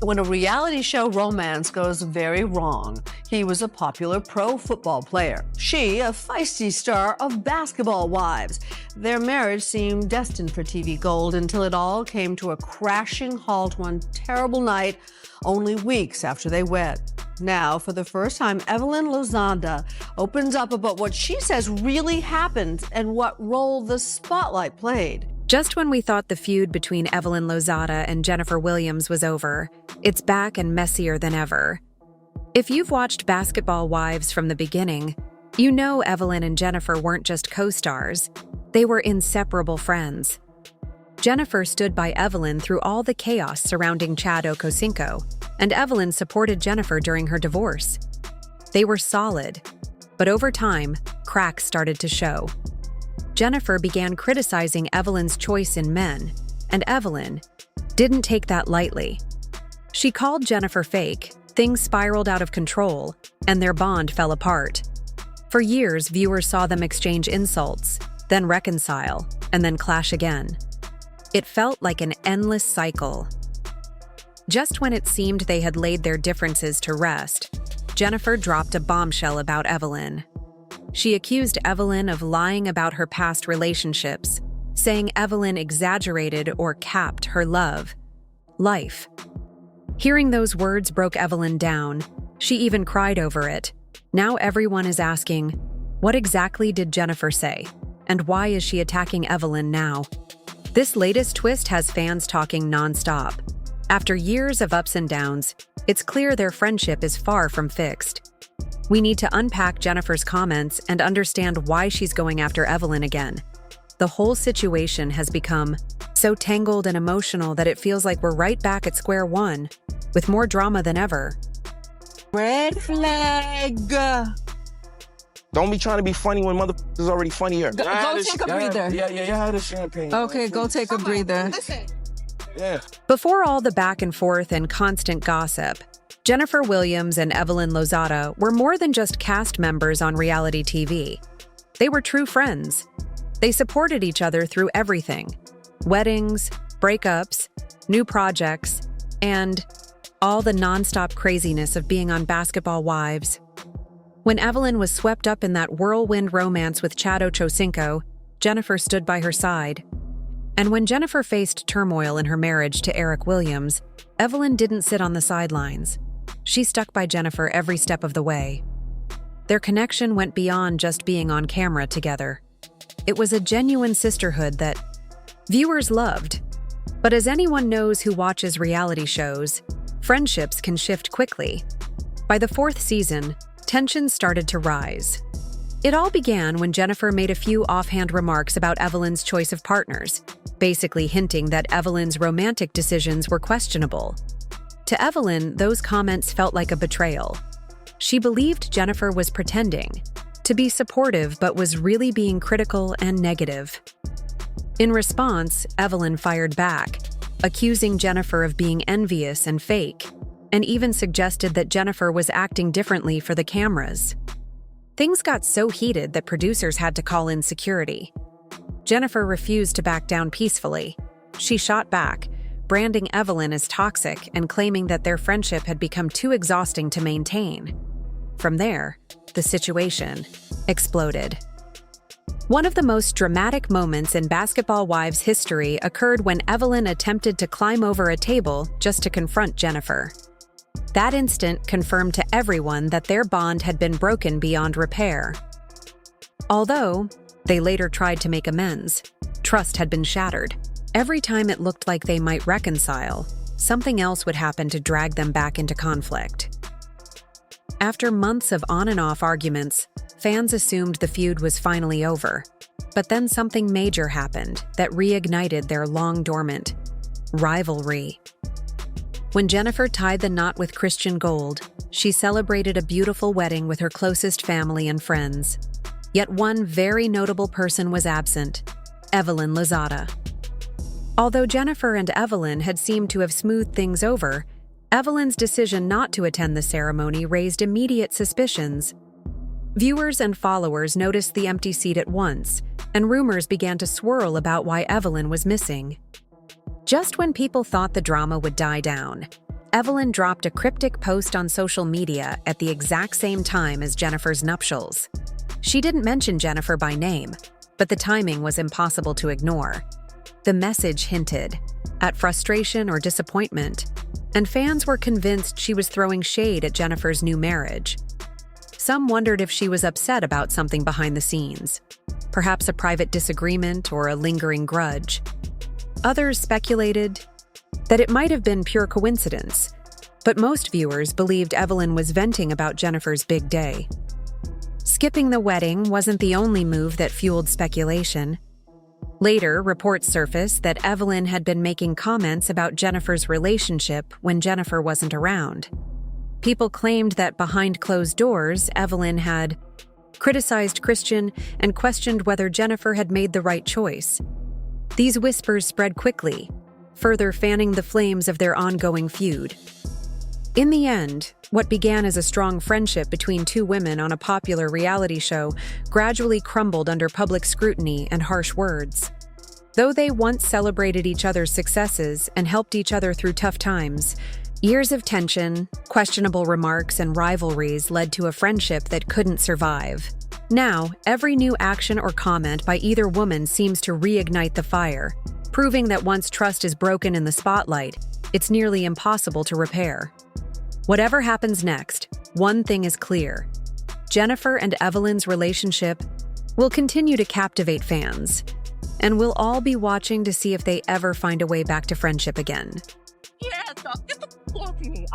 When a reality show romance goes very wrong, he was a popular pro football player. She, a feisty star of Basketball Wives. Their marriage seemed destined for TV gold until it all came to a crashing halt one terrible night, only weeks after they wed. Now, for the first time, Evelyn Lozada opens up about what she says really happened and what role the spotlight played. Just when we thought the feud between Evelyn Lozada and Jennifer Williams was over, it's back and messier than ever. If you've watched Basketball Wives from the beginning, you know Evelyn and Jennifer weren't just co-stars, they were inseparable friends. Jennifer stood by Evelyn through all the chaos surrounding Chad Okocinco, and Evelyn supported Jennifer during her divorce. They were solid, but over time, cracks started to show. Jennifer began criticizing Evelyn's choice in men, and Evelyn didn't take that lightly. She called Jennifer fake, things spiraled out of control, and their bond fell apart. For years, viewers saw them exchange insults, then reconcile, and then clash again. It felt like an endless cycle. Just when it seemed they had laid their differences to rest, Jennifer dropped a bombshell about Evelyn. She accused Evelyn of lying about her past relationships, saying Evelyn exaggerated or capped her life. Hearing those words broke Evelyn down. She even cried over it. Now everyone is asking, what exactly did Jennifer say? And why is she attacking Evelyn now? This latest twist has fans talking nonstop. After years of ups and downs, it's clear their friendship is far from fixed. We need to unpack Jennifer's comments and understand why she's going after Evelyn again. The whole situation has become so tangled and emotional that it feels like we're right back at square one, with more drama than ever. Red flag. Don't be trying to be funny when motherfuckers already funnier. Go take a breather. Yeah, had a champagne. Okay, go take a breather. Yeah. Before all the back and forth and constant gossip, Jennifer Williams and Evelyn Lozada were more than just cast members on reality TV. They were true friends. They supported each other through everything: weddings, breakups, new projects, and all the nonstop craziness of being on Basketball Wives. When Evelyn was swept up in that whirlwind romance with Chad Okocinco, Jennifer stood by her side. And when Jennifer faced turmoil in her marriage to Eric Williams, Evelyn didn't sit on the sidelines. She stuck by Jennifer every step of the way. Their connection went beyond just being on camera together. It was a genuine sisterhood that viewers loved. But as anyone knows who watches reality shows, friendships can shift quickly. By the fourth season, tensions started to rise. It all began when Jennifer made a few offhand remarks about Evelyn's choice of partners, basically hinting that Evelyn's romantic decisions were questionable. To Evelyn, those comments felt like a betrayal. She believed Jennifer was pretending to be supportive but was really being critical and negative. In response, Evelyn fired back, accusing Jennifer of being envious and fake, and even suggested that Jennifer was acting differently for the cameras. Things got so heated that producers had to call in security. Jennifer refused to back down peacefully. She shot back, branding Evelyn as toxic and claiming that their friendship had become too exhausting to maintain. From there, the situation exploded. One of the most dramatic moments in Basketball Wives history occurred when Evelyn attempted to climb over a table just to confront Jennifer. That instant confirmed to everyone that their bond had been broken beyond repair. Although they later tried to make amends, trust had been shattered. Every time it looked like they might reconcile, something else would happen to drag them back into conflict. After months of on and off arguments, fans assumed the feud was finally over. But then something major happened that reignited their long-dormant rivalry. When Jennifer tied the knot with Christian Gold, she celebrated a beautiful wedding with her closest family and friends. Yet one very notable person was absent: Evelyn Lozada. Although Jennifer and Evelyn had seemed to have smoothed things over, Evelyn's decision not to attend the ceremony raised immediate suspicions. Viewers and followers noticed the empty seat at once, and rumors began to swirl about why Evelyn was missing. Just when people thought the drama would die down, Evelyn dropped a cryptic post on social media at the exact same time as Jennifer's nuptials. She didn't mention Jennifer by name, but the timing was impossible to ignore. The message hinted at frustration or disappointment, and fans were convinced she was throwing shade at Jennifer's new marriage. Some wondered if she was upset about something behind the scenes, perhaps a private disagreement or a lingering grudge. Others speculated that it might have been pure coincidence, but most viewers believed Evelyn was venting about Jennifer's big day. Skipping the wedding wasn't the only move that fueled speculation. Later, reports surfaced that Evelyn had been making comments about Jennifer's relationship when Jennifer wasn't around. People claimed that behind closed doors, Evelyn had criticized Christian and questioned whether Jennifer had made the right choice. These whispers spread quickly, further fanning the flames of their ongoing feud. In the end, what began as a strong friendship between two women on a popular reality show gradually crumbled under public scrutiny and harsh words. Though they once celebrated each other's successes and helped each other through tough times, years of tension, questionable remarks, and rivalries led to a friendship that couldn't survive. Now, every new action or comment by either woman seems to reignite the fire, proving that once trust is broken in the spotlight, it's nearly impossible to repair. Whatever happens next, one thing is clear. Jennifer and Evelyn's relationship will continue to captivate fans, and we'll all be watching to see if they ever find a way back to friendship again. Yeah, get the f off me.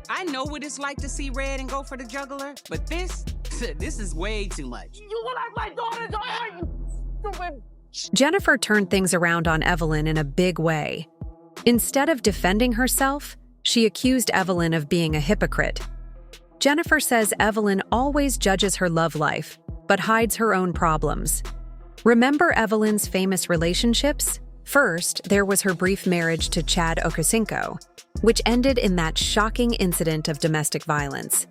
I know what it's like to see red and go for the juggler, but this is way too much. You will like my daughter, you stupid. Jennifer turned things around on Evelyn in a big way. Instead of defending herself, she accused Evelyn of being a hypocrite. Jennifer says Evelyn always judges her love life, but hides her own problems. Remember Evelyn's famous relationships? First, there was her brief marriage to Chad Okosinko, which ended in that shocking incident of domestic violence.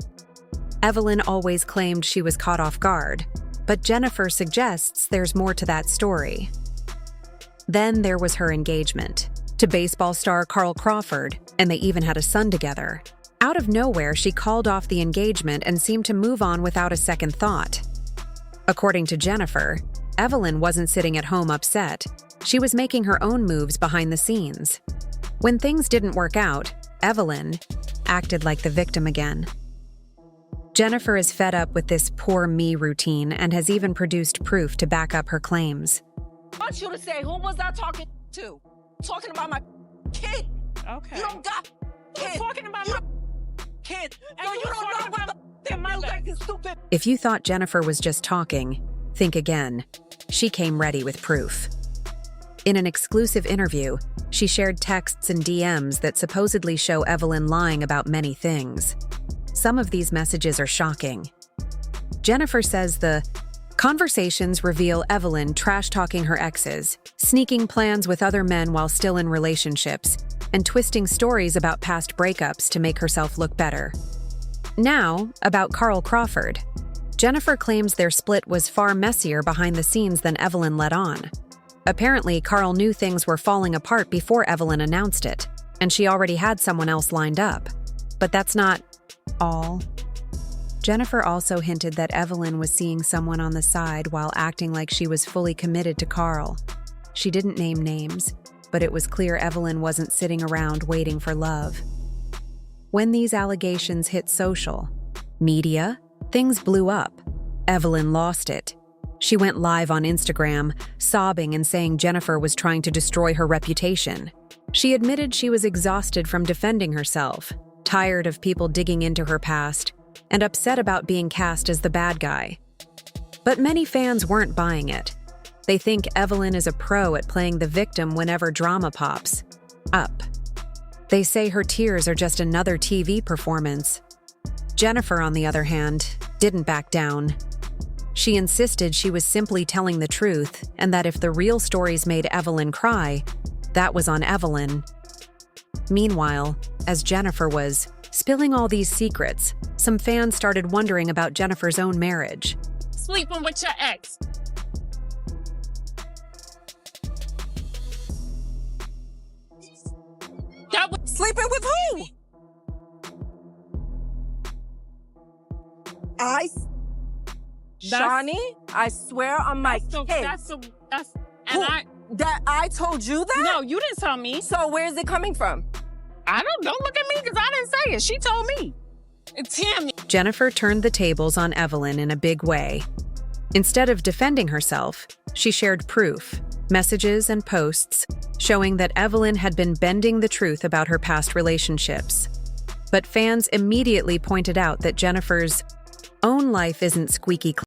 Evelyn always claimed she was caught off guard, but Jennifer suggests there's more to that story. Then there was her engagement to baseball star Carl Crawford, and they even had a son together. Out of nowhere, she called off the engagement and seemed to move on without a second thought. According to Jennifer, Evelyn wasn't sitting at home upset. She was making her own moves behind the scenes. When things didn't work out, Evelyn acted like the victim again. Jennifer is fed up with this poor me routine and has even produced proof to back up her claims. I want you to say, who was I talking to? Talking about my kid. Okay. You don't got kid. I'm talking about my kid. And you don't know about my life is stupid. If you thought Jennifer was just talking, think again. She came ready with proof. In an exclusive interview, she shared texts and DMs that supposedly show Evelyn lying about many things. Some of these messages are shocking. Jennifer says the conversations reveal Evelyn trash-talking her exes, sneaking plans with other men while still in relationships, and twisting stories about past breakups to make herself look better. Now, about Carl Crawford. Jennifer claims their split was far messier behind the scenes than Evelyn let on. Apparently, Carl knew things were falling apart before Evelyn announced it, and she already had someone else lined up. But that's not all. Jennifer also hinted that Evelyn was seeing someone on the side while acting like she was fully committed to Carl. She didn't name names, but it was clear Evelyn wasn't sitting around waiting for love. When these allegations hit social media, things blew up. Evelyn lost it. She went live on Instagram, sobbing and saying Jennifer was trying to destroy her reputation. She admitted she was exhausted from defending herself, tired of people digging into her past, and upset about being cast as the bad guy. But many fans weren't buying it. They think Evelyn is a pro at playing the victim whenever drama pops up. They say her tears are just another TV performance. Jennifer, on the other hand, didn't back down. She insisted she was simply telling the truth and that if the real stories made Evelyn cry, that was on Evelyn. Meanwhile, as Jennifer was spilling all these secrets, some fans started wondering about Jennifer's own marriage. Sleeping with your ex. That was Sleeping with who? Shawnee, I swear on my kids. That I told you that? No, you didn't tell me. So where's it coming from? Don't look at me because I didn't say it. She told me. It's him. Jennifer turned the tables on Evelyn in a big way. Instead of defending herself, she shared proof, messages and posts, showing that Evelyn had been bending the truth about her past relationships. But fans immediately pointed out that Jennifer's own life isn't squeaky clean.